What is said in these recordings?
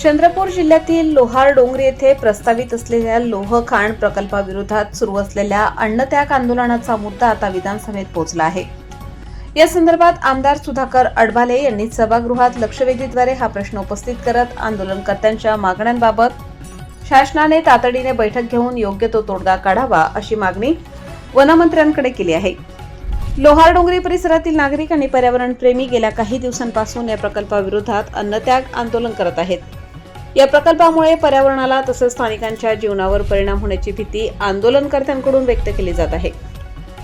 चंद्रपूर जिल्ह्यातील लोहार डोंगरी येथे प्रस्तावित असलेल्या लोह खाण प्रकल्पाविरोधात सुरू असलेल्या अन्नत्याग आंदोलनाचा मुद्दा आता विधानसभेत पोहोचला आहे। या संदर्भात आमदार सुधाकर अडबाले यांनी सभागृहात लक्षवेधीद्वारे हा प्रश्न उपस्थित करत आंदोलनकर्त्यांच्या मागण्यांबाबत शासनाने तातडीने बैठक घेऊन योग्य तो तोडगा काढावा अशी मागणी वनमंत्र्यांकडे केली आहे। लोहार डोंगरी परिसरातील नागरिक आणि पर्यावरणप्रेमी गेल्या काही दिवसांपासून या प्रकल्पाविरोधात अन्नत्याग आंदोलन करत आहेत। या प्रकल्पामुळे पर्यावरणाला तसेच स्थानिकांच्या जीवनावर परिणाम होण्याची भीती आंदोलनकर्त्यांकडून व्यक्त केली जात आहे।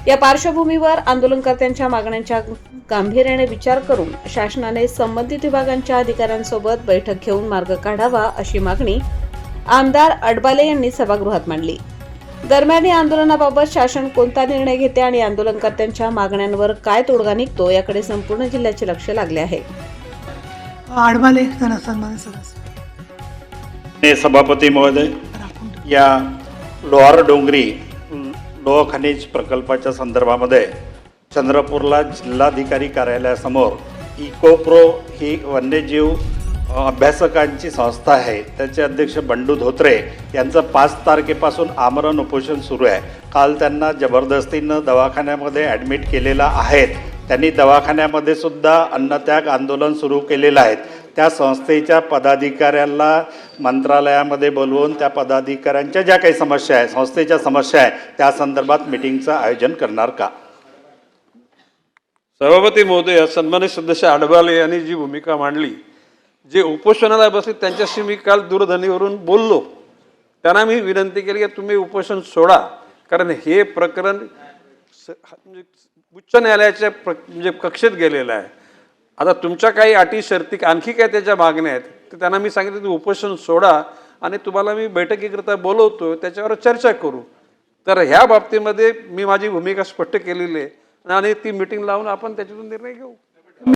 या पार्श्वभूमीवर आंदोलनकर्त्यांच्या मागण्यांच्या गांभीर्याने विचार करून शासनाने संबंधित विभागांच्या अधिकाऱ्यांसोबत बैठक घेऊन मार्ग काढावा अशी मागणी आमदार अडबाले यांनी सभागृहात मांडली। दरम्यान या आंदोलनाबाबत शासन कोणता निर्णय घेते आणि आंदोलनकर्त्यांच्या मागण्यांवर काय तोडगा निघतो याकडे संपूर्ण जिल्ह्याचे लक्ष लागले आहे। अडबाले सन्मानित सदस्य सभापती महोदय, या लोहार डोंगरी लोह खनिज प्रकल्पाच्या संदर्भामध्ये चंद्रपूरला जिल्हाधिकारी कार्यालयासमोर इकोप्रो ही वन्यजीव अभ्यासकांची संस्था आहे, त्याचे अध्यक्ष बंडू धोत्रे यांचं 5 तारखेपासून आमरण उपोषण सुरू आहे। काल त्यांना जबरदस्तीनं दवाखान्यामध्ये ॲडमिट केलेलं आहे। त्यांनी दवाखान्यामध्ये सुद्धा अन्नत्याग आंदोलन सुरू केलेलं आहे। त्या संस्थेच्या पदाधिकाऱ्यांना मंत्रालयामध्ये बोलवून त्या पदाधिकाऱ्यांच्या ज्या काही समस्या आहेत, संस्थेच्या समस्या आहेत, त्या संदर्भात मीटिंगचं आयोजन करणार का? सभापती महोदय, सन्मानित सदस्य अडबाले यांनी जी भूमिका मांडली, जे उपोषणाला बसले त्यांच्याशी मी काल दूरध्वनीवरून बोललो। त्यांना मी विनंती केली की तुम्ही उपोषण सोडा, कारण हे प्रकरण उच्च न्यायालयाच्या म्हणजे कक्षेत गेलेलं आहे। आता तुमच्या काही अटी शर्ती आणखी काय त्याच्या मागण्या आहेत, तर त्यांना मी सांगितलं तुम्ही उपोषण सोडा आणि तुम्हाला मी बैठकीकरिता बोलवतो, त्याच्यावर चर्चा करू। तर ह्या बाबतीमध्ये मी माझी भूमिका स्पष्ट केलेली आहे आणि ती मीटिंग लावून आपण त्याच्यातून निर्णय घेऊ।